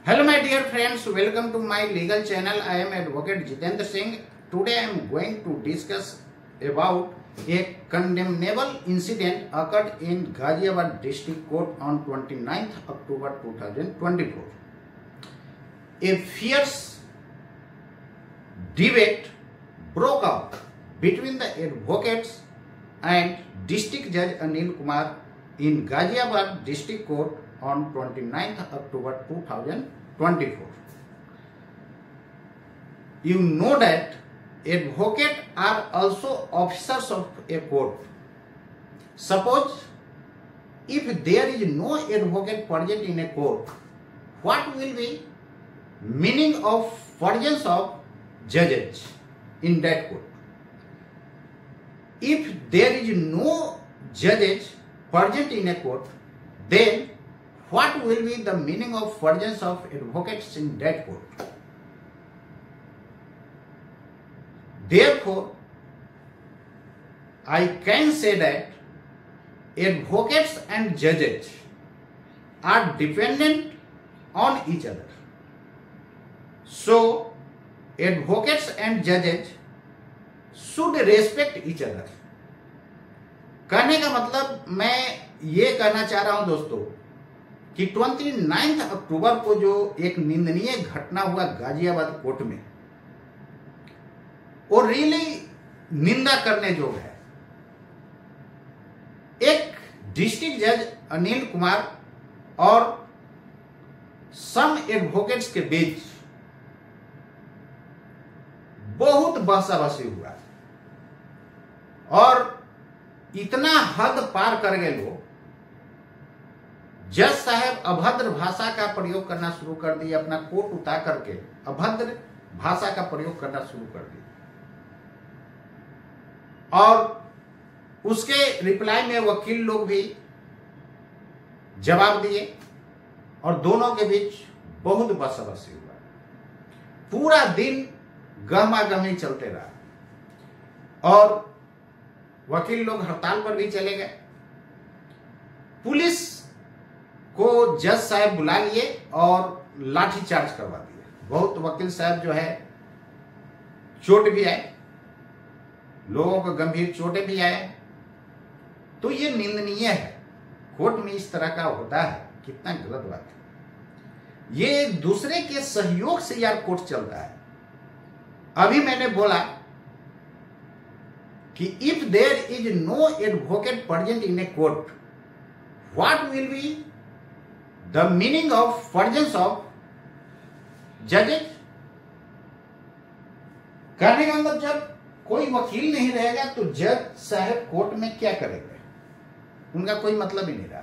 Hello my dear friends, welcome to my legal channel. I am Advocate Jitendra Singh. Today I am going to discuss about a condemnable incident occurred in Ghaziabad District Court on 29th October 2024. A fierce debate broke out between the advocates and District Judge Anil Kumar in Ghaziabad District Court on 29th October 2024. You know that advocates are also officers of a court. Suppose if there is no advocate present in a court, what will be meaning of presence of judges in that court? If there is no judges present in a court, then what will be the meaning of presence of advocates in that court? Therefore, I can say that advocates and judges are dependent on each other. So, advocates and judges should respect each other. कहने का मतलब मैं ये कहना चाह रहा हूं दोस्तों कि 29 अक्टूबर को जो एक निंदनीय घटना हुआ गाजियाबाद कोर्ट में, वो रियली निंदा करने जोग है। एक डिस्ट्रिक्ट जज अनिल कुमार और सम एडवोकेट्स के बीच बहुत बहसाबसी हुआ और इतना हद पार कर गए लोग, जज साहब अभद्र भाषा का प्रयोग करना शुरू कर दिए, अपना कोट उतार करके अभद्र भाषा का प्रयोग करना शुरू कर दिए और उसके रिप्लाई में वकील लोग भी जवाब दिए और दोनों के बीच बहुत बहसाबसी हुआ। पूरा दिन गहमागहमी चलते रहा और वकील लोग हड़ताल पर भी चले गए। पुलिस को जज साहब बुला लिए और लाठी चार्ज करवा दिए। बहुत वकील साहब जो है चोट भी आए, लोगों को गंभीर चोटें भी आए। तो ये निंदनीय है, कोर्ट में इस तरह का होता है, कितना गलत बात है। ये एक दूसरे के सहयोग से यार कोर्ट चलता है। अभी मैंने बोला कि if there is no advocate present in a court, what will be the meaning of presence of जजेस? कहने का मतलब जब कोई वकील नहीं रहेगा तो जज साहब कोर्ट में क्या करेंगे, उनका कोई मतलब ही नहीं रहा।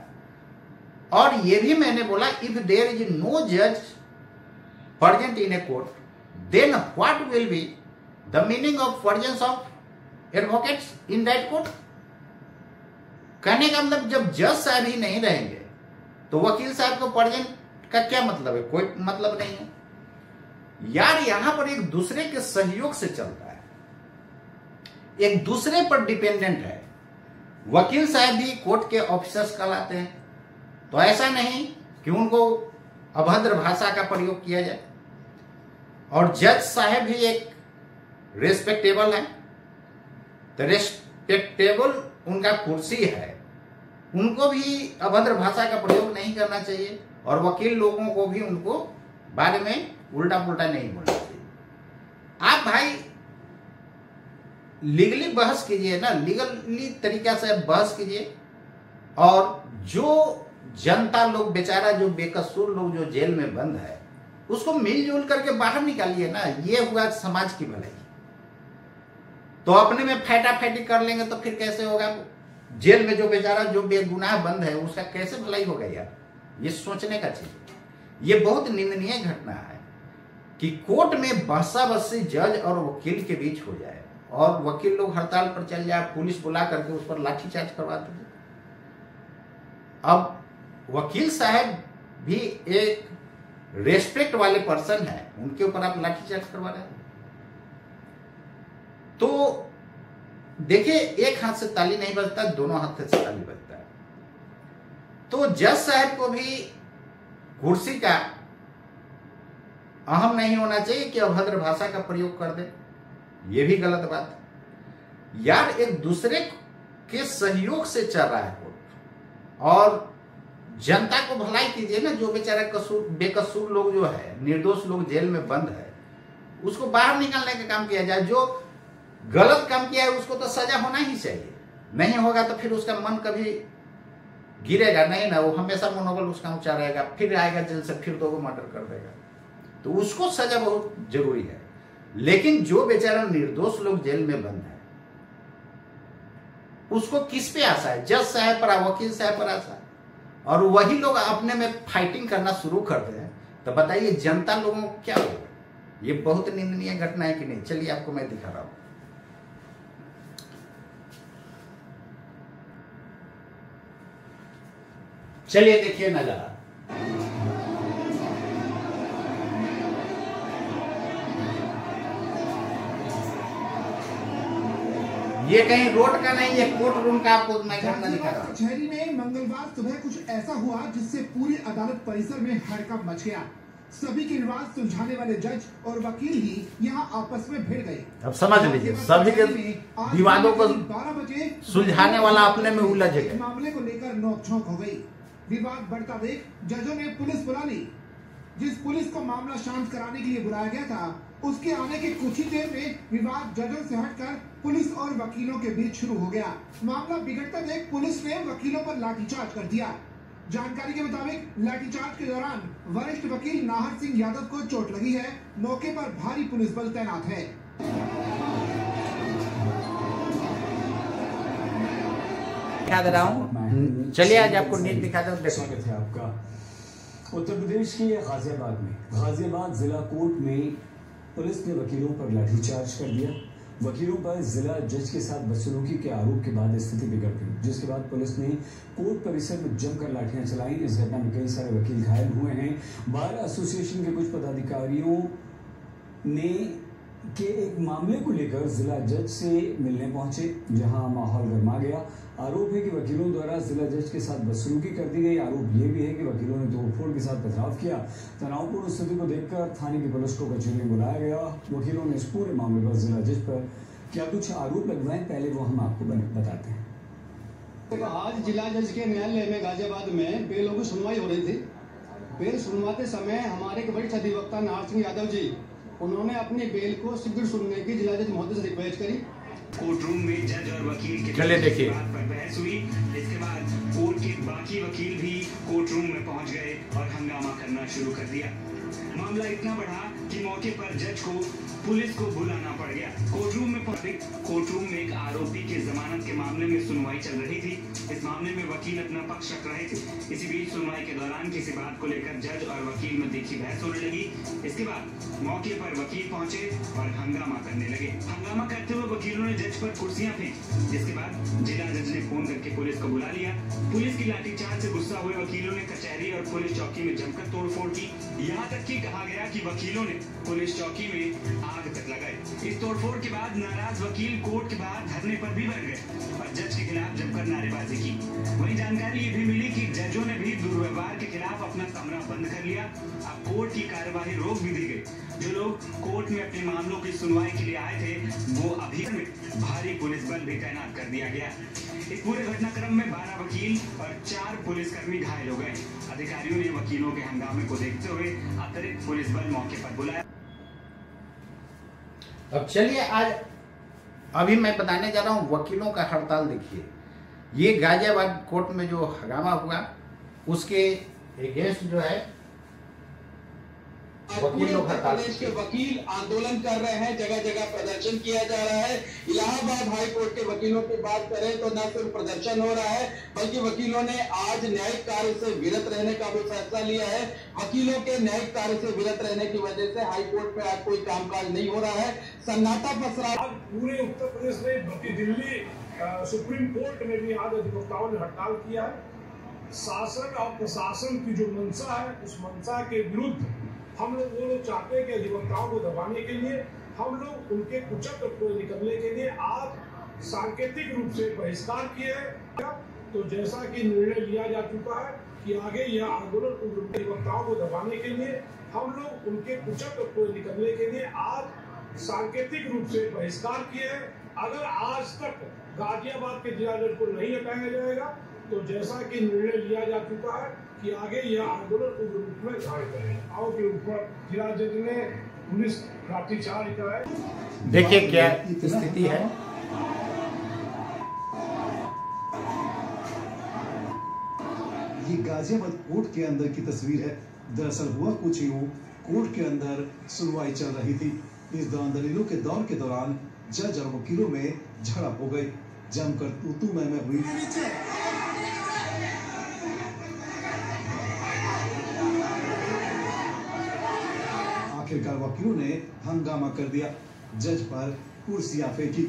और ये भी मैंने बोला इफ देयर इज नो जज present in a court, then what will be the meaning of presence of advocates in that court? कहने का मतलब जब जज साहब ही नहीं रहेंगे तो वकील साहब को प्रेजेंट का क्या मतलब है? कोई मतलब नहीं है यार। यहां पर एक दूसरे के सहयोग से चलता है, एक दूसरे पर डिपेंडेंट है। वकील साहब भी कोर्ट के ऑफिसर्स कहलाते हैं, तो ऐसा नहीं कि उनको अभद्र भाषा का प्रयोग किया जाए। और जज साहब भी एक रेस्पेक्टेबल है, तो रेस्पेक्टेबल उनका कुर्सी है, उनको भी अभद्र भाषा का प्रयोग नहीं करना चाहिए और वकील लोगों को भी उनको बारे में उल्टा पुल्टा नहीं बोलना चाहिए। आप भाई लीगली बहस कीजिए ना, लीगली तरीका से बहस कीजिए और जो जनता लोग बेचारा, जो बेकसूर लोग जो जेल में बंद है, उसको मिलजुल करके बाहर निकालिए ना। ये हुआ समाज की भलाई। तो अपने में फैटाफैटी कर लेंगे तो फिर कैसे होगा? जेल में जो बेचारा जो बेगुनाह बंद है उसका कैसे भलाई होगा यार? ये सोचने का चीज है। ये बहुत निंदनीय घटना है कि कोर्ट में बहसाबसी जज और वकील के बीच हो जाए और वकील लोग हड़ताल पर चल जाए, पुलिस बुला करके उस पर लाठीचार्ज करवा दे। अब वकील साहब भी एक रेस्पेक्ट वाले पर्सन है, उनके ऊपर आप लाठीचार्ज करवा रहे हैं। तो देखिए, एक हाथ से ताली नहीं बजता, दोनों हाथ से ताली बजता है। तो जज साहब को भी कुर्सी का अहम नहीं होना चाहिए कि अभद्र भाषा का प्रयोग कर दे, ये भी गलत बात है यार। एक दूसरे के सहयोग से चल रहा है कोर्ट, और जनता को भलाई कीजिए ना। जो बेचारा बेकसूर लोग जो है, निर्दोष लोग जेल में बंद है, उसको बाहर निकालने का काम किया जाए। जो गलत काम किया है उसको तो सजा होना ही चाहिए। नहीं होगा तो फिर उसका मन कभी गिरेगा नहीं ना, वो हमेशा मनोबल उसका ऊंचा रहेगा, फिर आएगा जेल से, फिर दो मर्डर कर देगा, तो उसको सजा बहुत जरूरी है। लेकिन जो बेचारा निर्दोष लोग जेल में बंद है, उसको किस पे आशा है? जज साहब पर, वकील साहब पर आशा है, और वही लोग अपने में फाइटिंग करना शुरू कर दे, तो बताइए जनता लोगों को क्या होगा? ये बहुत निंदनीय घटना है कि नहीं? चलिए आपको मैं दिखा रहा हूं। चलिए देखिए नजारा। ये कहीं रोड का नहीं, ये कोर्ट रूम का आपको मैं घटना दिखा रहा हूं। कचहरी में मंगलवार सुबह कुछ ऐसा हुआ जिससे पूरी अदालत परिसर में हड़कंप मच गया। सभी के विवाद सुलझाने वाले जज और वकील ही यहां आपस में भिड़ गए। अब समझ लीजिए, सभी के विवादों को 12 बजे सुलझाने वाला अपने में उलझ गए। मामले को लेकर नोकझोंक हो गई। विवाद बढ़ता देख जजों ने पुलिस बुला ली। जिस पुलिस को मामला शांत कराने के लिए बुलाया गया था, उसके आने के कुछ ही देर में विवाद जजों से हटकर पुलिस और वकीलों के बीच शुरू हो गया। मामला बिगड़ता देख पुलिस ने वकीलों पर लाठीचार्ज कर दिया। जानकारी के मुताबिक लाठीचार्ज के दौरान वरिष्ठ वकील नाहर सिंह यादव को चोट लगी है। मौके पर भारी पुलिस बल तैनात है। दिखा दे रहा हूँ, चलिए आज आपको नीट दिखा दो। स्वागत है आपका। उत्तर प्रदेश के गाजियाबाद जिला कोर्ट में पुलिस ने वकीलों पर लाठीचार्ज कर दिया। वकीलों पर जिला जज के साथ बदसलूकी के आरोप के बाद स्थिति बिगड़ गई, जिसके बाद पुलिस ने कोर्ट परिसर में जमकर लाठियां चलाई। इस घटना में कई सारे वकील घायल हुए हैं। बार एसोसिएशन के कुछ पदाधिकारियों ने के एक मामले को लेकर जिला जज से मिलने पहुंचे, जहां माहौल गर्मा गया। आरोप है कि वकीलों द्वारा जिला जज के साथ बदसलूकी कर दी गई। आरोप यह भी है कि वकीलों ने तोड़फोड़ के साथ पथराव किया। तनावपूर्ण स्थिति को देखकर थाने की पुलिस को कचहरी में बुलाया गया। वकीलों ने इस पूरे मामले पर जिला जज पर क्या कुछ आरोप लगवाए, पहले वो हम आपको बताते हैं। आज जिला जज के न्यायालय में गाजियाबाद में बेलों की सुनवाई हो रही थी। बेल सुनवाते समय हमारे वरिष्ठ अधिवक्ता नाहर सिंह यादव जी, उन्होंने अपनी बेल को शीघ्र सुनने की जिला जज महोदय से रिक्वेस्ट करी। कोर्ट रूम में जज और वकील के चलिए देखिए बात पर बहस हुई। इसके बाद कोर्ट के बाकी वकील भी कोर्ट रूम में पहुंच गए और हंगामा करना शुरू कर दिया। मामला इतना बढ़ा कि मौके पर जज को पुलिस को बुलाना पड़ गया। कोर्ट रूम में एक आरोपी के जमानत के मामले में सुनवाई चल रही थी। इस मामले में वकील अपना पक्ष रख रहे थे। इसी बीच सुनवाई के दौरान किसी बात को लेकर जज और वकील में तीखी बहस होने लगी। इसके बाद मौके पर वकील पहुंचे और हंगामा करने लगे। हंगामा करते हुए वकीलों ने जज पर कुर्सियां फेंकी, जिसके बाद जिला जज ने फोन करके पुलिस को बुला लिया। पुलिस की लाठीचार्ज से गुस्सा हुए वकीलों ने कचहरी और पुलिस चौकी में जमकर तोड़फोड़ की। यहाँ तक कि कहा गया कि वकीलों ने पुलिस चौकी में आग तक लगाई। इस तोड़फोड़ के बाद नाराज वकील कोर्ट के बाहर धरने पर भी बैठ गए और जज के खिलाफ जमकर नारेबाजी की। वहीं जानकारी ये भी मिली कि जजों ने भी दुर्व्यवहार के खिलाफ अपना कमरा बंद कर लिया। अब कोर्ट की कार्यवाही रोक भी दी गई। जो लोग कोर्ट में अपने मामलों की सुनवाई के लिए आए थे, वो अभी भारी पुलिस बल भी तैनात कर दिया गया। इस पूरे घटनाक्रम में 12 वकील और 4 पुलिसकर्मी घायल हो गए। अधिकारियों ने वकीलों के हंगामे को देखते हुए अतिरिक्त पुलिस बल मौके पर बुलाया। अब चलिए आज अभी मैं बताने जा रहा हूं वकीलों का हड़ताल। देखिए, ये गाजियाबाद कोर्ट में जो हंगामा हुआ उसके अगेंस्ट जो है वकील लोग हड़ताल के वकील आंदोलन कर रहे हैं, जगह जगह प्रदर्शन किया जा रहा है। इलाहाबाद हाई कोर्ट के वकीलों की बात करें तो न सिर्फ प्रदर्शन हो रहा है, बल्कि वकीलों ने आज न्यायिक कार्य से विरत रहने का भी फैसला लिया है। वकीलों के न्यायिक कार्य से विरत रहने की वजह से हाई कोर्ट में आज कोई कामकाज नहीं हो रहा है। सन्नाटा पसरा। पूरे उत्तर प्रदेश में, बल्कि दिल्ली सुप्रीम कोर्ट में भी आज अधिवक्ताओं ने हड़ताल किया है। शासन और प्रशासन की जो मंशा है, उस मंशा के विरुद्ध हम लोग वो लोग चाहते हैं कि अधिवक्ताओं को दबाने के लिए, हम लोग उनके कुचक्र को निकलने के लिए आज सांकेतिक रूप से बहिष्कार किए हैं। तो जैसा कि निर्णय लिया जा चुका है कि आगे यह आंदोलन उन अधिवक्ताओं को दबाने के लिए, हम लोग उनके कुचक को निकलने के लिए आज सांकेतिक रूप से बहिष्कार किए हैं। अगर आज तक गाजियाबाद के जिला जज को नहीं हटाया जाएगा तो जैसा कि निर्णय लिया जा चुका है कि आगे यह आंदोलन उग्र रूप में धारण करेगा। आओ के ऊपर जिला जज ने पुलिस लाठीचार्ज कराया। देखिए क्या स्थिति है। ये गाजियाबाद कोर्ट के अंदर की तस्वीर है। दरअसल हुआ कुछ यूं, कोर्ट के अंदर सुनवाई चल रही थी। इस दौरान दलीलों के दौर के दौरान जज और वकीलों में झड़प हो गई, जमकर तू मैं हुई। आखिरकार वकीलों ने हंगामा कर दिया, जज पर कुर्सियां फेंकी।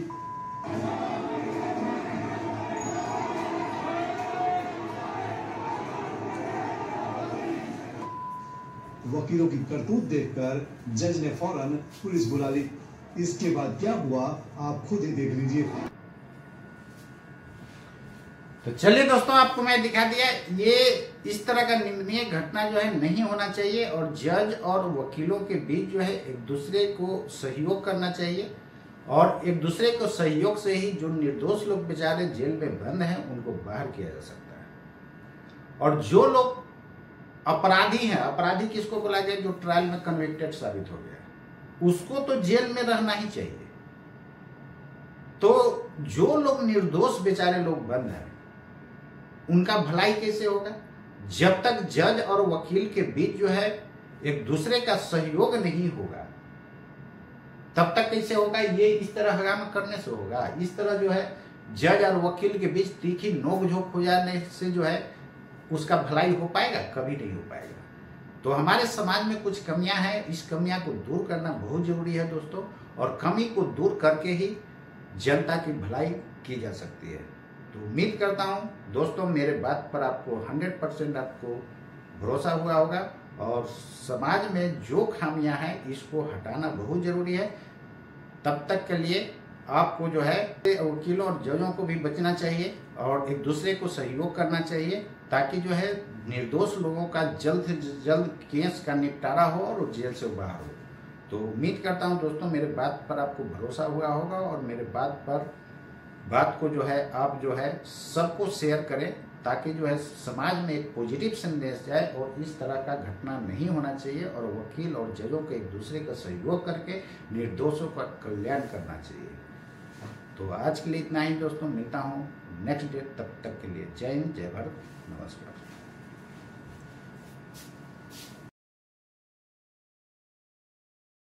वकीलों की करतूत देखकर जज ने फौरन पुलिस बुला ली। इसके बाद क्या हुआ आप खुद ही देख लीजिए। तो चलिए दोस्तों, आपको मैं दिखा दिया। ये इस तरह का निंदनीय घटना जो है नहीं होना चाहिए और जज और वकीलों के बीच जो है एक दूसरे को सहयोग करना चाहिए और एक दूसरे को सहयोग से ही जो निर्दोष लोग बेचारे जेल में बंद हैं उनको बाहर किया जा सकता है। और जो लोग अपराधी हैं, अपराधी किसको बोला जाए, जो ट्रायल में कन्विक्टेड साबित हो गया, उसको तो जेल में रहना ही चाहिए। तो जो लोग निर्दोष बेचारे लोग बंद हैं उनका भलाई कैसे होगा? जब तक जज और वकील के बीच जो है एक दूसरे का सहयोग नहीं होगा तब तक कैसे होगा? ये इस तरह हंगामा करने से होगा। इस तरह जो है जज और वकील के बीच तीखी नोकझोंक हो जाने से जो है उसका भलाई हो पाएगा? कभी नहीं हो पाएगा। तो हमारे समाज में कुछ कमियां हैं, इस कमियां को दूर करना बहुत जरूरी है दोस्तों, और कमी को दूर करके ही जनता की भलाई की जा सकती है। तो उम्मीद करता हूं दोस्तों मेरे बात पर आपको 100% आपको भरोसा हुआ होगा और समाज में जो खामियां हैं इसको हटाना बहुत जरूरी है। तब तक के लिए आपको जो है वकीलों और जजों को भी बचना चाहिए और एक दूसरे को सहयोग करना चाहिए ताकि जो है निर्दोष लोगों का जल्द से जल्द केस का निपटारा हो और जेल से बाहर हो। तो उम्मीद करता हूं दोस्तों मेरे बात पर आपको भरोसा हुआ होगा और मेरे बात को जो है आप जो है सबको शेयर करें ताकि जो है समाज में एक पॉजिटिव संदेश जाए और इस तरह का घटना नहीं होना चाहिए और वकील और जजों को एक दूसरे का सहयोग करके निर्दोषों का कल्याण करना चाहिए। तो आज के लिए इतना ही दोस्तों, मिलता हूँ नेक्स्ट डे। तब तक के लिए जय हिंद, जय भारत, नमस्कार।